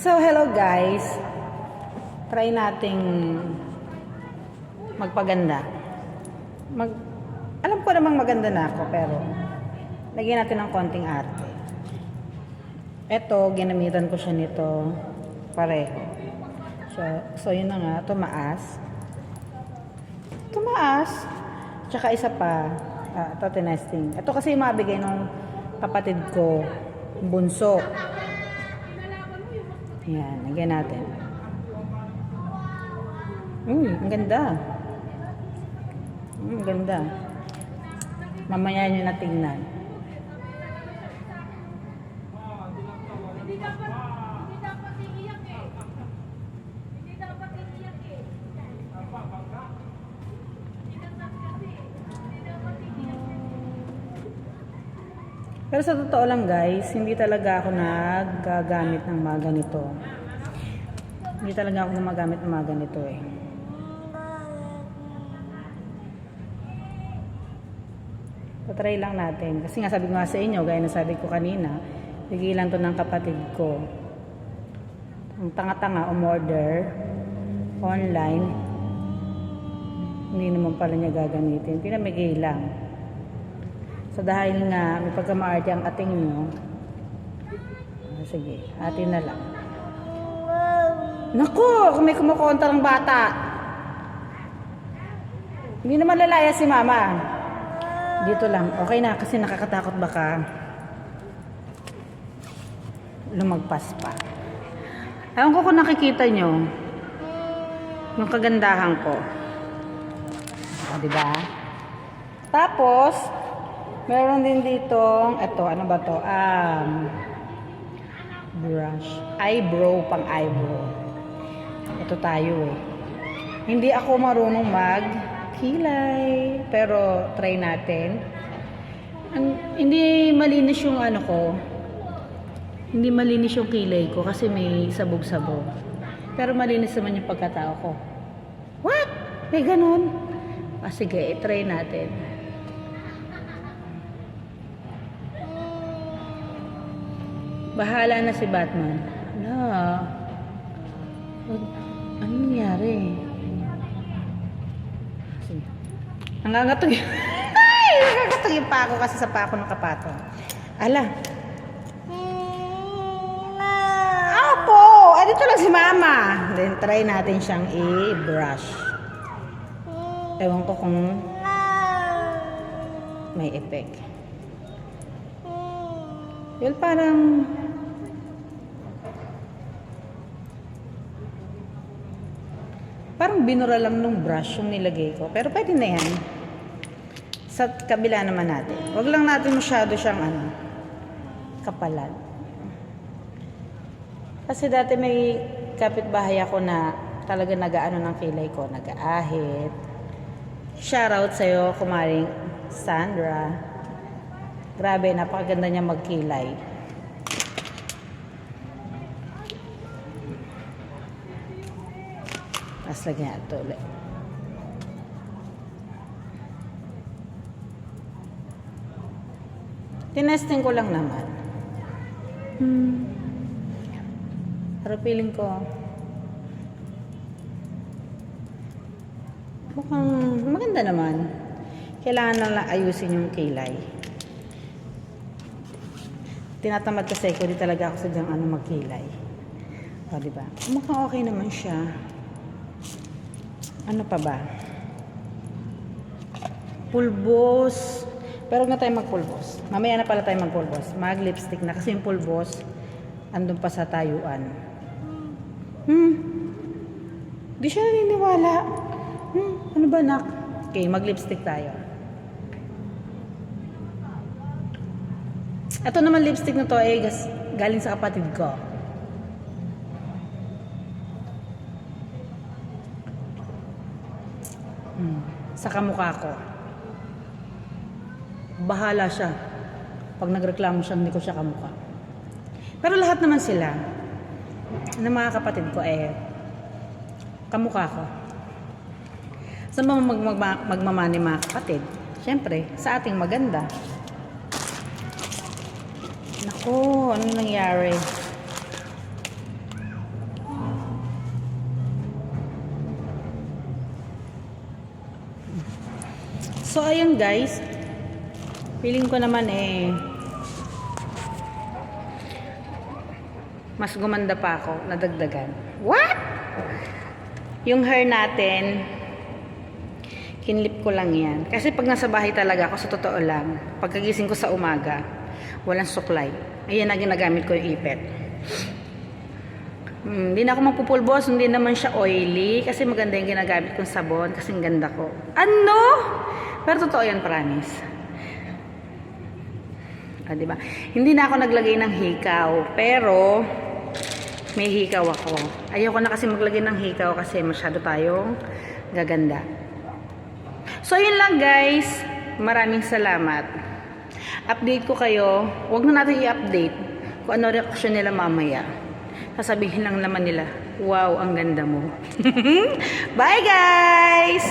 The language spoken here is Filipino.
So, hello guys. Try nating magpaganda. Alam ko namang maganda na ako, pero lagyan natin ng konting arte. Ito, ginamitan ko siya nito pareho. So yun na nga, tumaas. Tsaka isa pa, ito tinesting. Ito kasi yung mabigay ng kapatid ko, bunso. Ayan, lagyan natin. Ang ganda. Ang ganda. Mamaya nyo na tingnan. Pero sa totoo lang guys, hindi talaga ako nagagamit ng mga ganito. Hindi talaga ako gumagamit ng mga ganito eh. Patry lang natin. Kasi nga sabi ko nga sa inyo, gaya na sabi ko kanina, bigilan to ng kapatid ko. Ang tanga-tanga umorder online, hindi naman pala niya gagamitin. Pinamigay lang. So dahil nga may pagkamaarte ang ating nyo, sige, atin na lang. Naku, kung may kumukontra ng bata. Hindi naman lalaya si mama. Dito lang, okay na kasi nakakatakot baka lumagpas pa. Ewan ko kung nakikita nyo yung kagandahan ko. O, diba? Tapos meron din ditong, eto, ano ba to? Brush. Eyebrow, pang eyebrow. Ito tayo eh. Hindi ako marunong mag-kilay. Pero, try natin. Hindi malinis yung ano ko. Hindi malinis yung kilay ko kasi may sabog-sabog. Pero malinis naman yung pagkatao ko. What? May ganun? Sige, try natin. Bahala na si Batman. Ano nangyari? Sige. Nangangatog yun. Nangangatog yung pako kasi sa pako ng kapatong. Ala. Apo! Dito lang si Mama. Then try natin siyang i-brush. Ewan ko kung may effect. Well, parang binura lang nung brush yung nilagay ko. Pero pwede na yan. Sa kabila naman natin. Huwag lang natin masyado siyang kapalan. Kasi dati may kapitbahay ako na talaga nag-aano ng kilay ko. Nag-aahit. Shoutout sa'yo, kumaring Sandra. Grabe, napakaganda niya magkilay. Tapos lagyan ito ulit. Tinesting ko lang naman. Pero feeling ko mukhang maganda naman. Kailangan lang ayusin yung kilay. Tinatamad kasi ko, di talaga ako sadyang magkilay. O, diba? Mukhang okay naman siya. Ano pa ba? Pulbos. Pero huwag na tayo magpulbos. Mamaya na pala tayo magpulbos. Mag-lipstick na kasi yung pulbos andun pa sa tayuan. Di siya naniniwala. Ano ba, nak? Okay, mag-lipstick tayo. Ito naman lipstick na to ay galing sa kapatid ko. Sa kamukha ko. Bahala siya. Pag nagreklamo siya, hindi ko siya kamukha. Pero lahat naman sila ng mga kapatid ko kamukha ko. Saan ba magmamani mga kapatid? Siyempre, sa ating maganda. Naku, ano nangyari? So, ayun guys. Feeling ko naman mas gumanda pa ako, nadagdagan. What? Yung hair natin, kinlip ko lang yan. Kasi pag nasa bahay talaga ako, sa totoo lang, pagkagising ko sa umaga, walang suklay. Ayan na ginagamit ko yung ipet. Hindi na ako magpupulbos, hindi naman siya oily. Kasi maganda yung ginagamit kong sabon, kasi ganda ko. Ano? Pero totoo yan, promise. Diba? Hindi na ako naglagay ng hikaw. Pero, may hikaw ako. Ayoko na kasi maglagay ng hikaw kasi masyado tayong gaganda. So, yun lang guys. Maraming salamat. Update ko kayo. Huwag na natin i-update kung ano reaksyon nila mamaya. Sasabihin lang naman nila, wow, ang ganda mo. Bye guys!